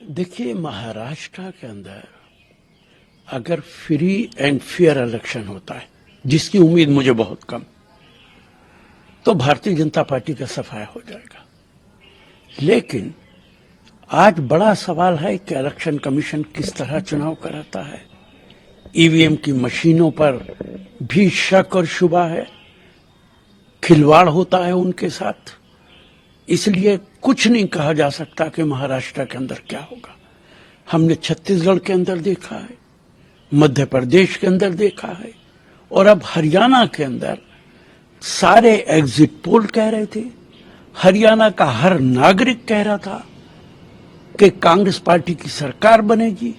देखिए, महाराष्ट्र के अंदर अगर फ्री एंड फेयर इलेक्शन होता है, जिसकी उम्मीद मुझे बहुत कम, तो भारतीय जनता पार्टी का सफाया हो जाएगा। लेकिन आज बड़ा सवाल है कि इलेक्शन कमीशन किस तरह चुनाव कराता है। ईवीएम की मशीनों पर भी शक और शुबा है, खिलवाड़ होता है उनके साथ। इसलिए कुछ नहीं कहा जा सकता कि महाराष्ट्र के अंदर क्या होगा। हमने छत्तीसगढ़ के अंदर देखा है, मध्य प्रदेश के अंदर देखा है, और अब हरियाणा के अंदर सारे एग्जिट पोल कह रहे थे, हरियाणा का हर नागरिक कह रहा था कि कांग्रेस पार्टी की सरकार बनेगी,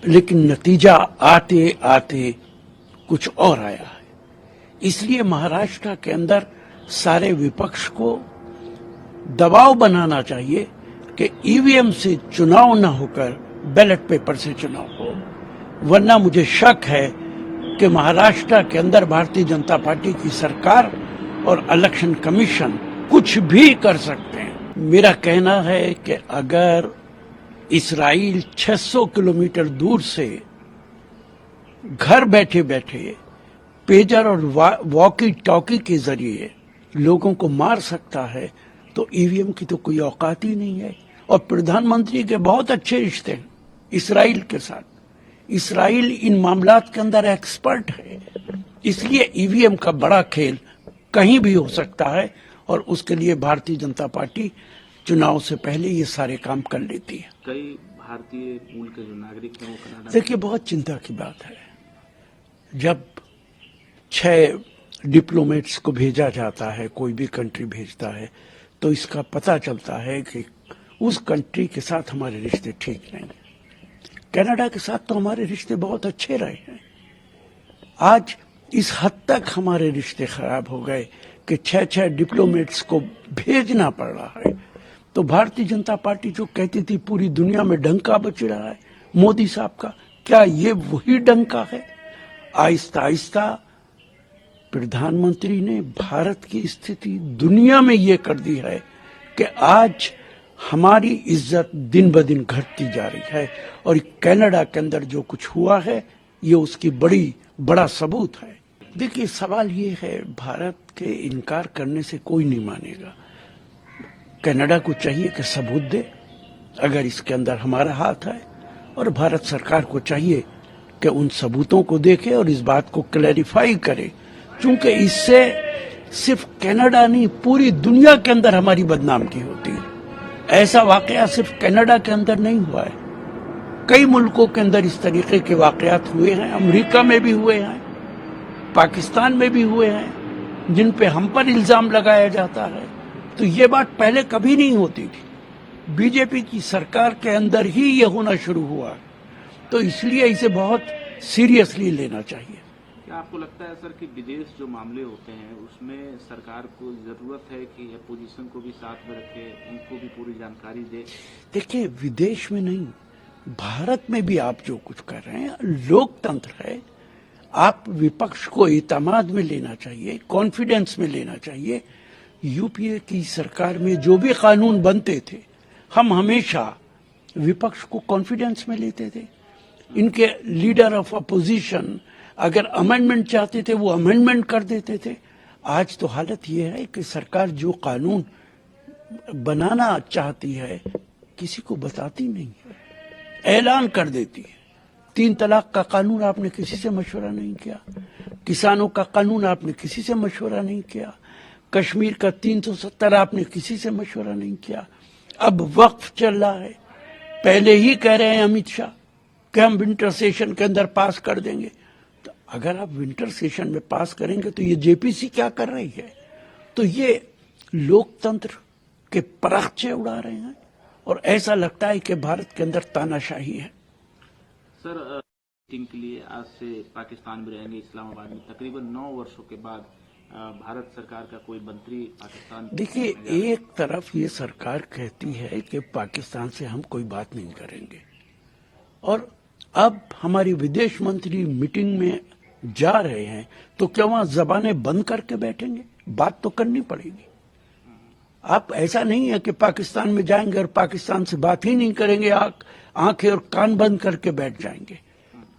लेकिन नतीजा आते आते कुछ और आया है। इसलिए महाराष्ट्र के अंदर सारे विपक्ष को दबाव बनाना चाहिए कि ईवीएम से चुनाव न होकर बैलेट पेपर से चुनाव हो, वरना मुझे शक है कि महाराष्ट्र के अंदर भारतीय जनता पार्टी की सरकार और इलेक्शन कमीशन कुछ भी कर सकते हैं। मेरा कहना है कि अगर इस्राइल 600 किलोमीटर दूर से घर बैठे बैठे पेजर और वॉकी टॉकी के जरिए लोगों को मार सकता है, तो ईवीएम की तो कोई औकात ही नहीं है। और प्रधानमंत्री के बहुत अच्छे रिश्ते हैं इस्राइल के साथ। इस्राइल इन मामलात के अंदर एक्सपर्ट है, इसलिए ईवीएम का बड़ा खेल कहीं भी हो सकता है, और उसके लिए भारतीय जनता पार्टी चुनाव से पहले ये सारे काम कर लेती है। कई भारतीय मूल के जो नागरिक हैं वो कनाडा। देखिए, बहुत चिंता की बात है जब 6 डिप्लोमेट्स को भेजा जाता है, कोई भी कंट्री भेजता है, तो इसका पता चलता है कि उस कंट्री के साथ हमारे रिश्ते ठीक नहीं है। कनाडा के साथ तो हमारे रिश्ते बहुत अच्छे रहे हैं। आज इस हद तक हमारे रिश्ते खराब हो गए कि 6 डिप्लोमेट्स को भेजना पड़ रहा है। तो भारतीय जनता पार्टी जो कहती थी पूरी दुनिया में डंका बज रहा है मोदी साहब का, क्या ये वही डंका है? आहिस्ता आहिस्ता प्रधानमंत्री ने भारत की स्थिति दुनिया में ये कर दी है कि आज हमारी इज्जत दिन ब दिन घटती जा रही है, और कनाडा के अंदर जो कुछ हुआ है ये उसकी बड़ा सबूत है। देखिए, सवाल ये है, भारत के इनकार करने से कोई नहीं मानेगा। कनाडा को चाहिए कि सबूत दे अगर इसके अंदर हमारा हाथ है, और भारत सरकार को चाहिए कि उन सबूतों को देखे और इस बात को क्लैरिफाई करे, क्योंकि इससे सिर्फ कनाडा नहीं पूरी दुनिया के अंदर हमारी बदनामी होती है। ऐसा वाकया सिर्फ कनाडा के अंदर नहीं हुआ है, कई मुल्कों के अंदर इस तरीके के वाकयात हुए हैं। अमेरिका में भी हुए हैं, पाकिस्तान में भी हुए हैं, जिन पे हम पर इल्जाम लगाया जाता है। तो ये बात पहले कभी नहीं होती थी, बीजेपी की सरकार के अंदर ही ये होना शुरू हुआ। तो इसलिए इसे बहुत सीरियसली लेना चाहिए। क्या आपको लगता है सर कि विदेश जो मामले होते हैं उसमें सरकार को जरूरत है कि अपोजिशन को भी साथ में रखे, उनको भी पूरी जानकारी दे? देखिए, विदेश में नहीं, भारत में भी आप जो कुछ कर रहे हैं, लोकतंत्र है, आप विपक्ष को इत्मीनान में लेना चाहिए, कॉन्फिडेंस में लेना चाहिए। यूपीए की सरकार में जो भी कानून बनते थे, हम हमेशा विपक्ष को कॉन्फिडेंस में लेते थे। इनके लीडर ऑफ अपोजिशन अगर अमेंडमेंट चाहते थे वो अमेंडमेंट कर देते थे। आज तो हालत ये है कि सरकार जो कानून बनाना चाहती है किसी को बताती नहीं है, ऐलान कर देती है। 3 तलाक का कानून आपने किसी से मशवरा नहीं किया, किसानों का कानून आपने किसी से मशवरा नहीं किया, कश्मीर का 370 आपने किसी से मशवरा नहीं किया। अब वक्फ चल रहा है, पहले ही कह रहे हैं अमित शाह कि हम विंटर सेशन के अंदर पास कर देंगे। तो अगर आप विंटर सेशन में पास करेंगे तो ये जेपीसी क्या कर रही है? तो ये लोकतंत्र के परागचे उड़ा रहे हैं, और ऐसा लगता है कि भारत के अंदर तानाशाही है। सर, मीटिंग के लिए आज से पाकिस्तान में रहेंगे, इस्लामाबाद में। तकरीबन 9 वर्षों के बाद भारत सरकार का कोई मंत्री पाकिस्तान। देखिए, एक तरफ ये सरकार कहती है कि पाकिस्तान से हम कोई बात नहीं करेंगे, और अब हमारी विदेश मंत्री मीटिंग में जा रहे हैं, तो क्या वहां जबानें बंद करके बैठेंगे? बात तो करनी पड़ेगी। आप ऐसा नहीं है कि पाकिस्तान में जाएंगे और पाकिस्तान से बात ही नहीं करेंगे, आंखें और कान बंद करके बैठ जाएंगे।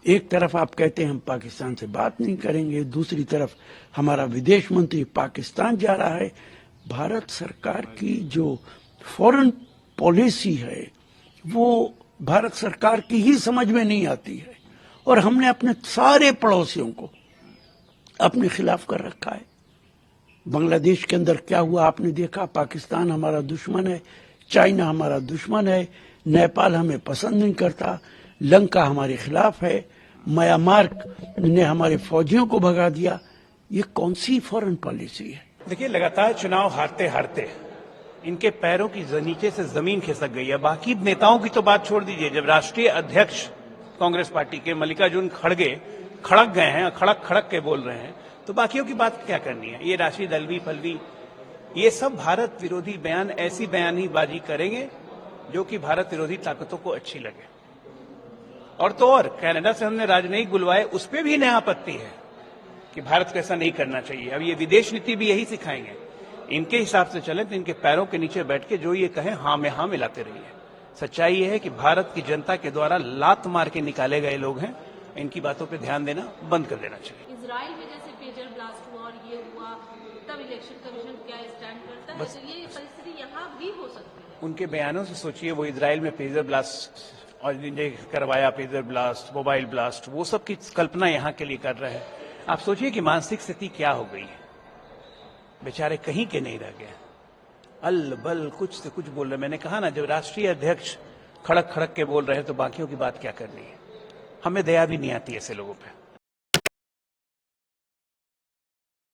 एक तरफ आप कहते हैं हम पाकिस्तान से बात नहीं करेंगे, दूसरी तरफ हमारा विदेश मंत्री पाकिस्तान जा रहा है। भारत सरकार की जो फॉरेन पॉलिसी है वो भारत सरकार की ही समझ में नहीं आती है, और हमने अपने सारे पड़ोसियों को अपने खिलाफ कर रखा है। बांग्लादेश के अंदर क्या हुआ आपने देखा, पाकिस्तान हमारा दुश्मन है, चाइना हमारा दुश्मन है, नेपाल हमें पसंद नहीं करता, लंका हमारे खिलाफ है, म्यांमार ने हमारे फौजियों को भगा दिया। ये कौन सी फॉरेन पॉलिसी है? देखिए, लगातार चुनाव हारते हारते इनके पैरों की नीचे से जमीन खिसक गई है। बाकी नेताओं की तो बात छोड़ दीजिए, जब राष्ट्रीय अध्यक्ष कांग्रेस पार्टी के मल्लिकार्जुन खड़गे खड़क गए हैं, खड़क खड़क के बोल रहे हैं, तो बाकियों की बात क्या करनी है? ये राशिद अलवी फलवी ये सब भारत विरोधी बयान, ऐसी बयानीबाजी करेंगे जो कि भारत विरोधी ताकतों को अच्छी लगे। और तो और कनाडा से हमने राजनयिक बुलवाए, उस पर भी नया आपत्ति है कि भारत को ऐसा नहीं करना चाहिए। अब ये विदेश नीति भी यही सिखाएंगे। इनके हिसाब से चले तो इनके पैरों के नीचे बैठ के जो ये कहें हाँ में हाँ मिलाते रहिए। सच्चाई ये है कि भारत की जनता के द्वारा लात मार के निकाले गए लोग हैं। इनकी बातों पे ध्यान देना बंद कर देना चाहिए। इजराइल में जैसे पेजर ब्लास्ट हुआ और ये हुआ, तब इलेक्शन कमीशन क्या स्टैंड करता है? बस तो ये परिस्थिति यहाँ भी हो सकती है। उनके बयानों से सोचिए, वो इजराइल में पेजर ब्लास्ट और करवाया, पेजर ब्लास्ट, मोबाइल ब्लास्ट, वो सब की कल्पना यहाँ के लिए कर रहे हैं। आप सोचिए कि मानसिक स्थिति क्या हो गई है। बेचारे कहीं के नहीं रह गए, अल बल कुछ से कुछ बोल रहे। मैंने कहा ना, जब राष्ट्रीय अध्यक्ष खड़क खड़क के बोल रहे हैं तो बाकियों की बात क्या करनी है? हमें दया भी नहीं आती ऐसे लोगों पे।